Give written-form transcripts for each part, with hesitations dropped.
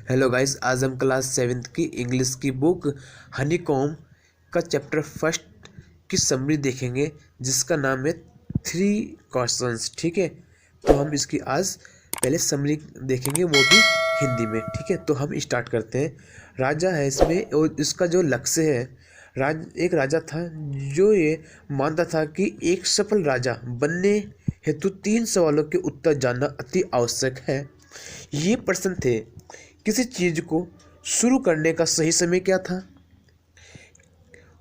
Hello guys, आज हम class 7th की इंग्लिश की बुक हनीकॉम्ब का चैप्टर फर्स्ट की समरी देखेंगे, जिसका नाम है 3 क्वेश्चंस। ठीक है, तो हम इसकी आज पहले समरी देखेंगे, वो भी हिंदी में। ठीक है, तो हम स्टार्ट करते हैं। राजा है इसमें, और इसका जो लक्ष्य है, एक राजा था जो ये मानता था कि एक सफल राजा बनने हेतु 3 सवालों के उत्तर जानना अति आवश्यक है। ये प्रश्न थे: किसी चीज को शुरू करने का सही समय क्या था?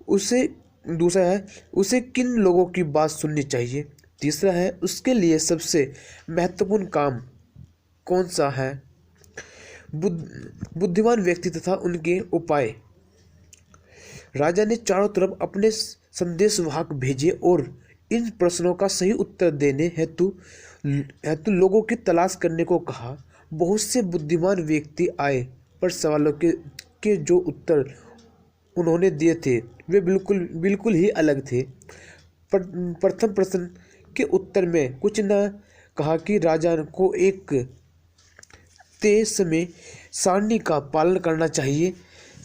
उसे दूसरा है, उसे किन लोगों की बात सुननी चाहिए? तीसरा है, उसके लिए सबसे महत्वपूर्ण काम कौन सा है? बुद्धिमान व्यक्ति तथा उनके उपाय। राजा ने चारों तरफ अपने संदेशवाहक भेजे और इन प्रश्नों का सही उत्तर देने हेतु लोगों की तलाश करने को कहा। बहुत से बुद्धिमान व्यक्ति आए, पर सवालों के जो उत्तर उन्होंने दिए थे वे बिल्कुल ही अलग थे। प्रथम प्रश्न के उत्तर में कुछ न कहा कि राजा को एक तय समय सारणी का पालन करना चाहिए,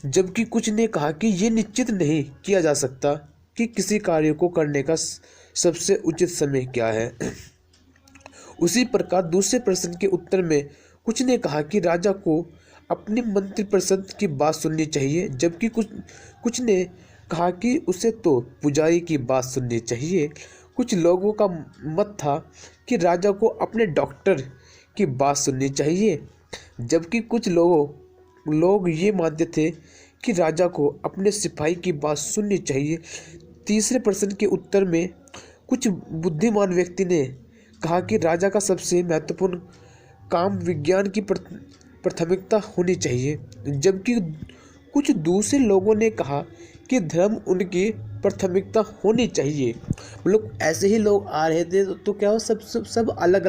जबकि कुछ ने कहा कि ये निश्चित नहीं किया जा सकता कि किसी कार्य को करने का सबसे उचित समय क्या है। उसी प्रकार दूसरे प्रश्न के उत्तर में कुछ ने कहा कि राजा को अपने मंत्रिपरिषद की बात सुननी चाहिए, जबकि कुछ ने कहा कि उसे तो पुजारी की बात सुननी चाहिए। कुछ लोगों का मत था कि राजा को अपने डॉक्टर की बात सुननी चाहिए, जबकि कुछ लोग ये मानते थे कि राजा को अपने सिपाही की बात सुननी चाहिए। तीसरे प्रश्न के उत्तर में कुछ बुद्धिमान व्यक्ति ने कहा कि राजा का सबसे महत्वपूर्ण काम विज्ञान की प्राथमिकता होनी चाहिए, जबकि कुछ दूसरे लोगों ने कहा कि धर्म उनकी प्राथमिकता होनी चाहिए। लोग ऐसे ही लोग आ रहे थे, तो क्या हो, सब अलग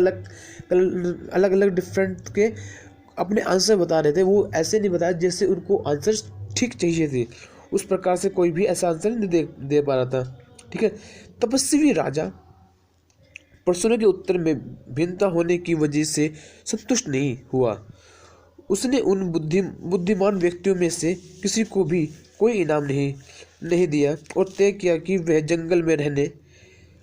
अलग डिफरेंट के अपने आंसर बता रहे थे। वो ऐसे नहीं बताया जैसे उनको आंसर ठीक चाहिए थे, उस प्रकार से कोई भी ऐसा आंसर नहीं दे पा रहा था। ठीक है, तपस्वी राजा प्रश्नों के उत्तर में भिन्नता होने की वजह से संतुष्ट नहीं हुआ। उसने उन बुद्धिमान व्यक्तियों में से किसी को भी कोई इनाम नहीं दिया और तय किया कि वह जंगल में रहने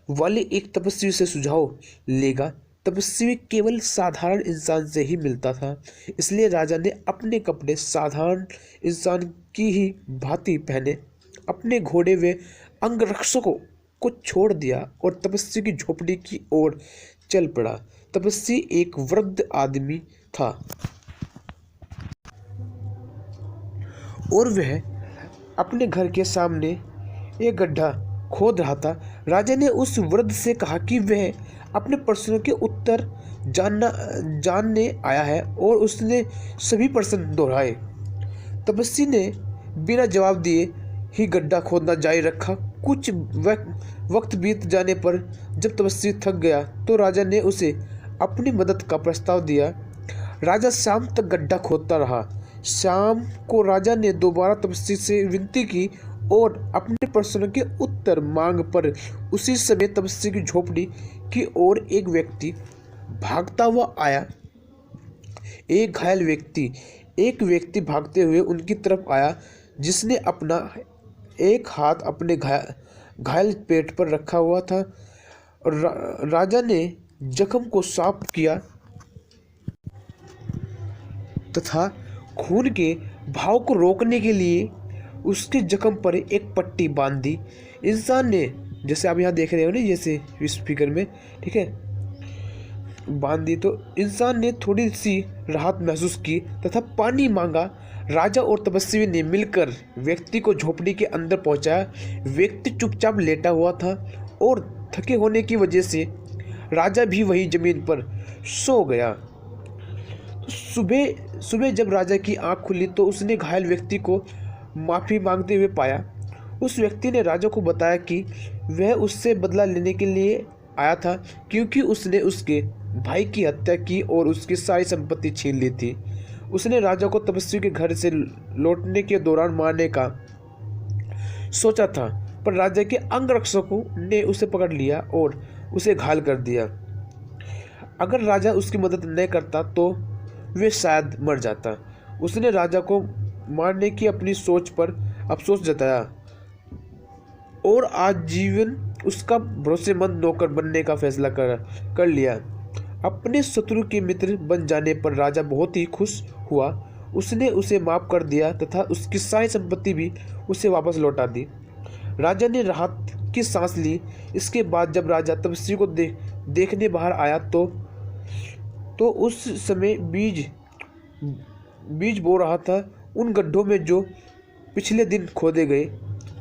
वाले एक तपस्वी से सुझाव लेगा। तपस्वी केवल साधारण इंसान से ही मिलता था, इसलिए राजा ने अपने कपड़े साधारण इंसान की ही भांति पहने, अपने घोड़े व अंगरक्षकों को छोड़ दिया और तपस्वी की झोपड़ी की ओर चल पड़ा। तपस्वी एक वृद्ध आदमी था और वह अपने घर के सामने एक गड्ढा खोद रहा था। राजा ने उस वृद्ध से कहा कि वह अपने प्रश्नों के उत्तर जानने आया है, और उसने सभी प्रश्न दोहराए। तपस्वी ने बिना जवाब दिए ही गड्ढा खोदना जारी रखा। कुछ वक्त बीत जाने पर जब तपस्वी थक गया तो राजा ने उसे अपनी मदद का प्रस्ताव दिया। राजा शाम तक गड्ढा खोदता रहा। शाम को राजा ने दोबारा तपस्वी से विनती की और अपने प्रश्नों के उत्तर मांग पर उसी समय तपस्वी की झोपड़ी की ओर एक व्यक्ति भागता हुआ आया। एक व्यक्ति भागते हुए उनकी तरफ आया, जिसने अपना एक हाथ अपने घायल पेट पर रखा हुआ था। राजा ने जख्म को साफ किया तथा खून के बहाव को रोकने के लिए उसके जख्म पर एक पट्टी बांध दी। इंसान ने, जैसे आप यहाँ देख रहे हो ना, जैसे इस फिगर में, ठीक है, बांध दी तो इंसान ने थोड़ी सी राहत महसूस की तथा पानी मांगा। राजा और तपस्वी ने मिलकर व्यक्ति को झोपड़ी के अंदर पहुंचाया। व्यक्ति चुपचाप लेटा हुआ था और थके होने की वजह से राजा भी वही जमीन पर सो गया। सुबह जब राजा की आंख खुली तो उसने घायल व्यक्ति को माफ़ी मांगते हुए पाया। उस व्यक्ति ने राजा को बताया कि वह उससे बदला लेने के लिए आया था, क्योंकि उसने उसके भाई की हत्या की और उसकी सारी संपत्ति छीन ली थी। उसने राजा को तपस्वी के घर से लौटने के दौरान मारने का सोचा था, पर राजा के अंगरक्षकों ने उसे पकड़ लिया और उसे घायल कर दिया। अगर राजा उसकी मदद न करता तो वे शायद मर जाता। उसने राजा को मारने की अपनी सोच पर अफसोस जताया और आजीवन उसका भरोसेमंद नौकर बनने का फैसला कर लिया। अपने शत्रु के मित्र बन जाने पर राजा बहुत ही खुश हुआ। उसने उसे माफ कर दिया तथा उसकी सारी संपत्ति भी उसे वापस लौटा दी। राजा ने राहत की सांस ली। इसके बाद जब राजा तपस्वी को देखने बाहर आया तो उस समय बीज बो रहा था उन गड्ढों में जो पिछले दिन खोदे गए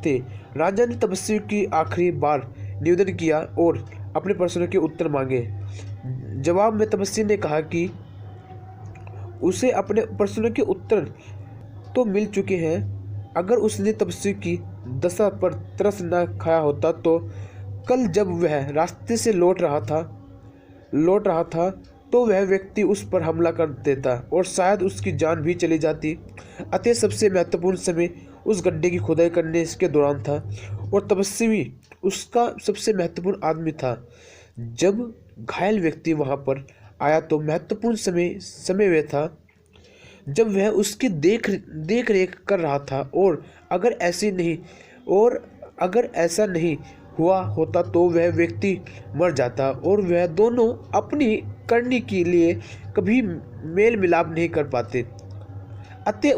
थे। राजा ने तपस्वी की आखिरी बार निवेदन किया और अपने प्रश्नों के उत्तर मांगे। जवाब में तपस्वी ने कहा कि उसे अपने प्रश्नों के उत्तर तो मिल चुके हैं। अगर उसने तपस्वी की दशा पर तरस न खाया होता तो कल जब वह रास्ते से लौट रहा था तो वह व्यक्ति उस पर हमला कर देता और शायद उसकी जान भी चली जाती। अतः सबसे महत्वपूर्ण समय उस गड्ढे की खुदाई करने के दौरान था और तपस्वी उसका सबसे महत्वपूर्ण आदमी था। जब घायल व्यक्ति वहां पर आया तो महत्वपूर्ण समय वह था जब वह उसकी देख रेख कर रहा था और अगर ऐसा नहीं हुआ होता तो वह व्यक्ति मर जाता और वह दोनों अपनी करनी के लिए कभी मेल मिलाप नहीं कर पाते। अतः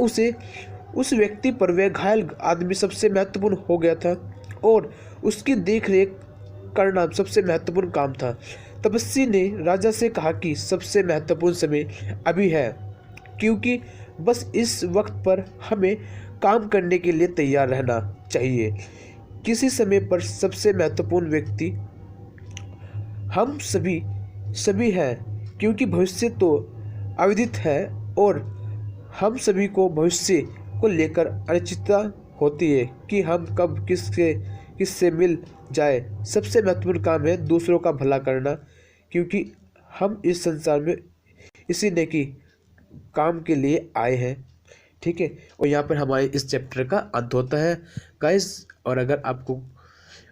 उस व्यक्ति पर वह घायल आदमी सबसे महत्वपूर्ण हो गया था और उसकी देख रेख करना सबसे महत्वपूर्ण काम था। तपस्वी ने राजा से कहा कि सबसे महत्वपूर्ण समय अभी है, क्योंकि बस इस वक्त पर हमें काम करने के लिए तैयार रहना चाहिए। किसी समय पर सबसे महत्वपूर्ण व्यक्ति हम सभी हैं, क्योंकि भविष्य तो अविदित है और हम सभी को भविष्य को लेकर अनिश्चितता होती है कि हम कब किससे मिल जाए। सबसे महत्वपूर्ण काम है दूसरों का भला करना, क्योंकि हम इस संसार में इसी ने की काम के लिए आए हैं। ठीक है, और यहाँ पर हमारे इस चैप्टर का अंत होता है गाइस। और अगर आपको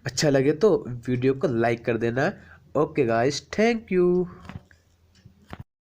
अच्छा लगे तो वीडियो को लाइक कर देना। Okay guys, thank you.